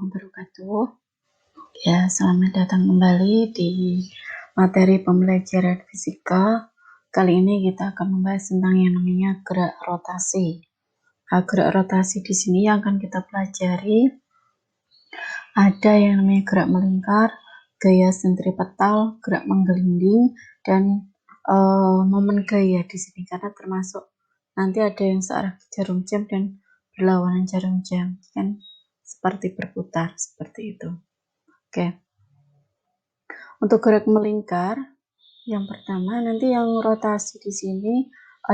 wabarakatuh. Ya, selamat datang kembali di materi pembelajaran fisika. Kali ini kita akan membahas tentang yang namanya gerak rotasi. Nah, gerak rotasi di sini yang akan kita pelajari ada yang namanya gerak melingkar, gaya sentripetal, gerak menggelinding, dan momen gaya di sini karena termasuk nanti ada yang searah jarum jam dan berlawanan jarum jam, kan seperti berputar seperti itu. Oke. Untuk gerak melingkar, yang pertama nanti yang rotasi di sini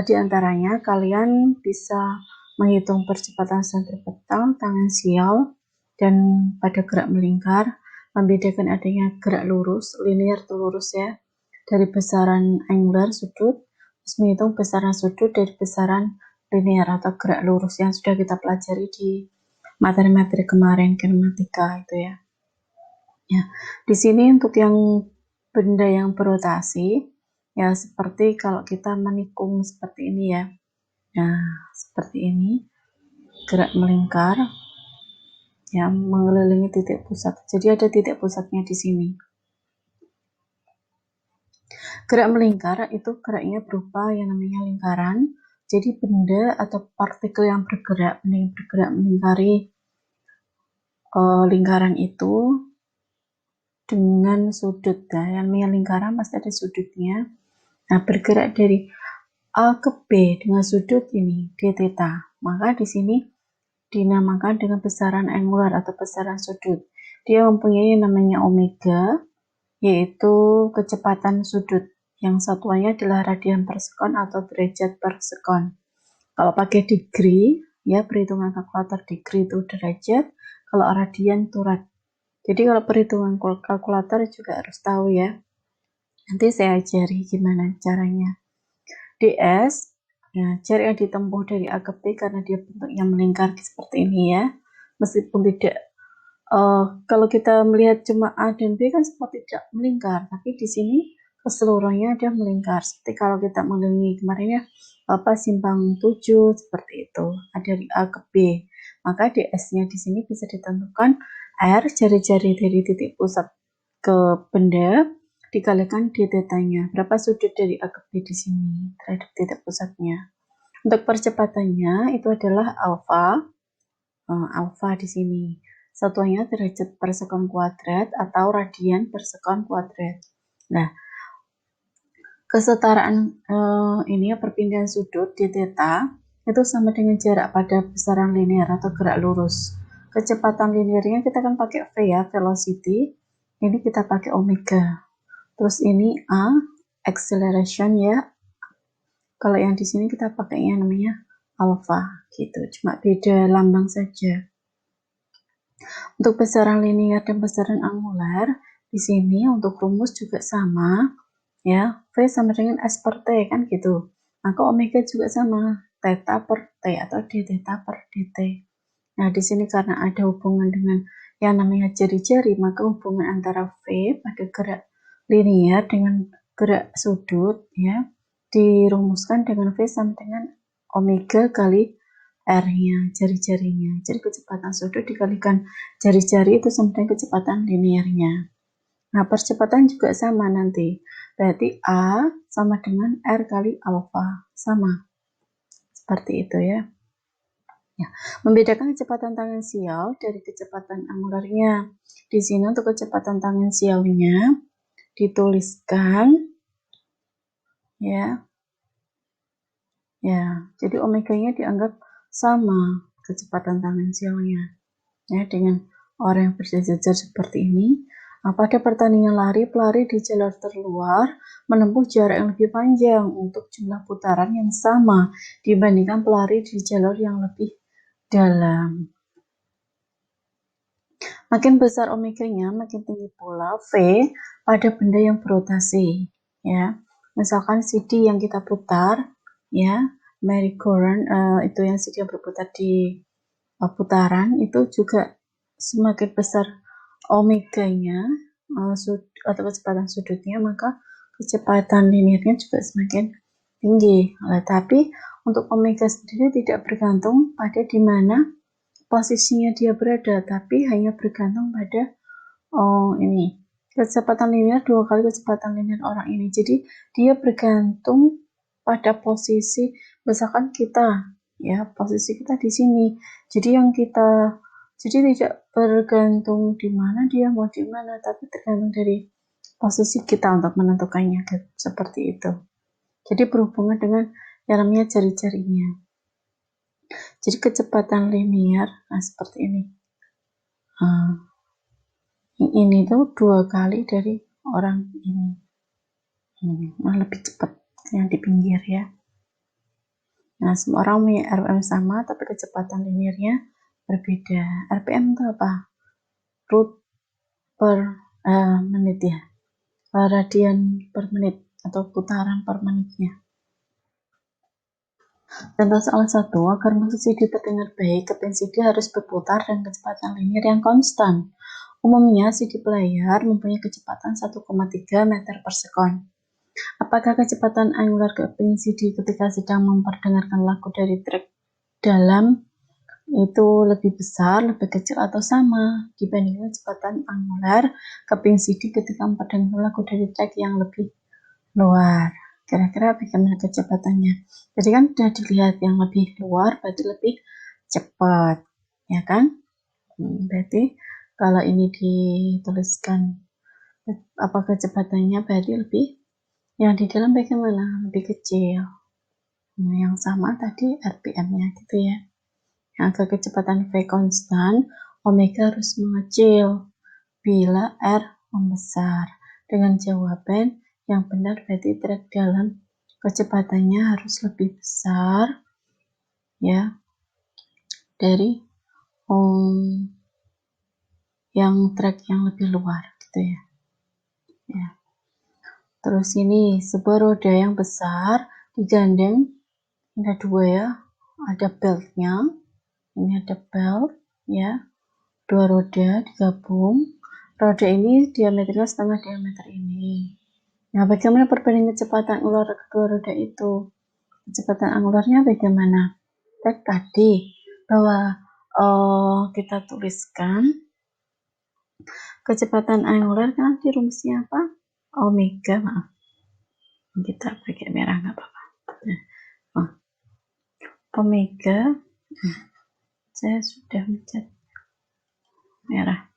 di antaranya kalian bisa menghitung percepatan sentripetal, tangan sial, dan pada gerak melingkar membedakan adanya gerak lurus, linear atau lurus ya, dari besaran angular sudut, terus menghitung besaran sudut dari besaran linear atau gerak lurus yang sudah kita pelajari di materi-materi kemarin kinematika itu ya. Ya, di sini untuk yang benda yang berotasi ya seperti kalau kita menikung seperti ini ya. Nah, seperti ini gerak melingkar ya mengelilingi titik pusat. Jadi ada titik pusatnya di sini. Gerak melingkar itu geraknya berupa yang namanya lingkaran. Jadi benda atau partikel yang bergerak melingkari lingkaran itu dengan sudut. Nah, yang namanya lingkaran pasti ada sudutnya. Nah, bergerak dari A ke B dengan sudut ini d theta. Maka di sini dinamakan dengan besaran angular atau besaran sudut. Dia mempunyai yang namanya omega, yaitu kecepatan sudut. Yang satuannya adalah radian per sekon atau derajat per sekon. Kalau pakai degree, ya perhitungan kalkulator degree itu derajat, kalau radian itu rad. Jadi kalau perhitungan kalkulator juga harus tahu ya. Nanti saya ajari gimana caranya. ds, ya, jarak yang ditempuh dari A ke B karena dia bentuknya melingkar seperti ini ya. Meskipun tidak, kalau kita melihat cuma A dan B kan seperti tidak melingkar, tapi di sini keseluruhannya ada melingkar. Seperti kalau kita mengelilingi kemarin ya, simpang 7 seperti itu, ada dari A ke B. Maka ds-nya di sini bisa ditentukan R, jari-jari dari titik pusat ke benda, dikalikan d theta-nya. Berapa sudut dari A ke B di sini terhadap titik pusatnya. Untuk percepatannya itu adalah alfa di sini. Satuannya derajat per sekon kuadrat atau radian per sekon kuadrat. Nah, kesetaraan ini ya perpindahan sudut d theta itu sama dengan jarak pada besaran linear atau gerak lurus. Kecepatan linearnya kita kan pakai v ya, velocity. Ini kita pakai omega. Terus ini A, acceleration ya. Kalau yang di sini kita pakainya namanya alpha gitu. Cuma beda lambang saja. Untuk besaran linear dan besaran angular, di sini untuk rumus juga sama ya. V sama dengan S per T kan gitu. Maka omega juga sama, theta per T atau d theta per dt. Nah, di sini karena ada hubungan dengan yang namanya jari-jari, maka hubungan antara V pada gerak linear dengan gerak sudut ya dirumuskan dengan V sama dengan omega kali R-nya, jari-jarinya. Jadi kecepatan sudut dikalikan jari-jari itu sama dengan kecepatan linearnya. Nah, percepatan juga sama nanti. Berarti A sama dengan R kali alfa. Sama. Seperti itu ya. Ya, membedakan kecepatan tangan sial dari kecepatan angularnya. Di sini untuk kecepatan tangan sialnya dituliskan ya. Ya, jadi omega-nya dianggap sama kecepatan tangensialnya ya dengan orang yang berjajar seperti ini. Nah, pada pertandingan lari, pelari di jalur terluar menempuh jarak yang lebih panjang untuk jumlah putaran yang sama dibandingkan pelari di jalur yang lebih dalam. Makin besar omega-nya, makin tinggi pula V pada benda yang berotasi ya. Misalkan CD yang kita putar ya, merry-go-round itu yang CD yang berputar di putaran itu juga semakin besar omega-nya atau kecepatan sudutnya, maka kecepatan linearnya juga semakin tinggi. Tapi untuk omega sendiri tidak bergantung pada di mana posisinya dia berada, tapi hanya bergantung pada ini kecepatan linear 2 kali kecepatan linear orang ini. Jadi dia bergantung pada posisi, misalkan kita ya, posisi kita di sini. Jadi tidak bergantung di mana dia mau di mana, tapi tergantung dari posisi kita untuk menentukannya, seperti itu. Jadi berhubungan dengan yang namanya jari-jarinya. Jadi kecepatan linear, nah seperti ini. Ini tuh 2 kali dari orang ini. Lebih cepat yang di pinggir ya. Nah, semua orang punya RPM sama, tapi kecepatan linearnya berbeda. RPM itu apa? Root per menit ya. Radian per menit atau putaran per menitnya. Contoh soal 1, agar musik CD terdengar baik, keping CD harus berputar dengan kecepatan linear yang konstan. Umumnya CD player mempunyai kecepatan 1,3 meter per sekon. Apakah kecepatan angular keping CD ketika sedang memperdengarkan lagu dari track dalam itu lebih besar, lebih kecil, atau sama dibandingkan kecepatan angular keping CD ketika memperdengarkan lagu dari track yang lebih luar? Kira-kira bagaimana kecepatannya? Jadi kan sudah dilihat yang lebih luar berarti lebih cepat, ya kan? Berarti kalau ini dituliskan apa kecepatannya, berarti lebih, yang di dalam bagaimana? Lebih kecil. Yang sama tadi RPM-nya gitu ya. Yang agar kecepatan V konstan, omega harus mengecil bila R membesar. Dengan jawaban yang benar berarti track dalam kecepatannya harus lebih besar ya dari yang track yang lebih luar gitu ya. Terus ini sebuah roda yang besar digandeng, ada 2 ya, ada beltnya, ini ada belt ya, 2 roda digabung. Roda ini diameternya setengah diameter ini. Nah, bagaimana perbandingan kecepatan angular kedua roda itu? Kecepatan angularnya bagaimana? Tadi bahwa kita tuliskan kecepatan angular kan di rumusnya apa? Omega, maaf. Kita pakai merah nggak apa-apa. Omega, saya sudah mencat merah.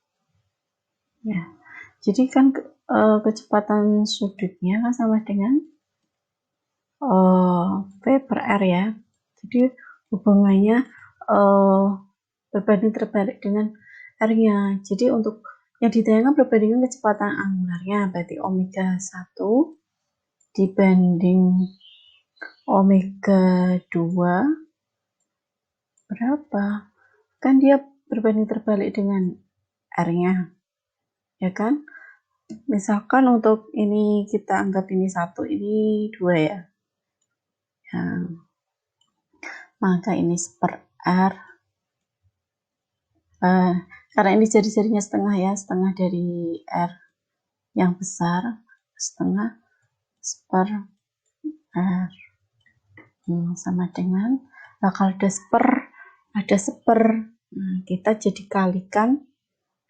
Ya, jadi kan kecepatan sudutnya kan sama dengan V per R ya. Jadi hubungannya berbanding terbalik dengan R-nya. Jadi untuk yang ditayangkan perbandingan kecepatan angularnya, berarti omega 1 dibanding omega 2 berapa? Kan dia berbanding terbalik dengan R-nya, ya kan? Misalkan untuk ini kita anggap ini 1, ini 2 ya. Maka ini per R, karena ini jari-jarinya setengah ya, setengah dari R yang besar, setengah per R sama dengan, nah kalau ada seper, nah, kita jadi kalikan,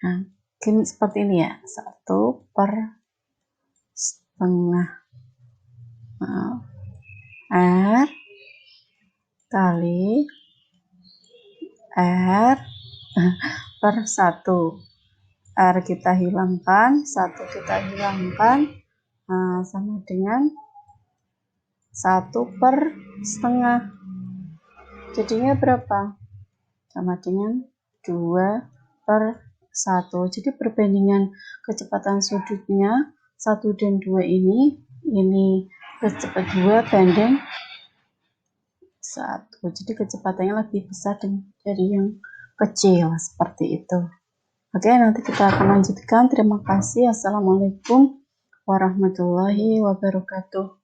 nah gini seperti ini ya, 1 per setengah R kali R per 1. R kita hilangkan, 1 kita hilangkan, nah, sama dengan 1 per setengah. Jadinya berapa? Sama dengan 2 per 1. Jadi perbandingan kecepatan sudutnya 1 dan 2 ini kecepatan 2 banding 1. Jadi kecepatannya lebih besar dari yang kecil, seperti itu. Oke, nanti kita akan lanjutkan. Terima kasih. Assalamualaikum warahmatullahi wabarakatuh.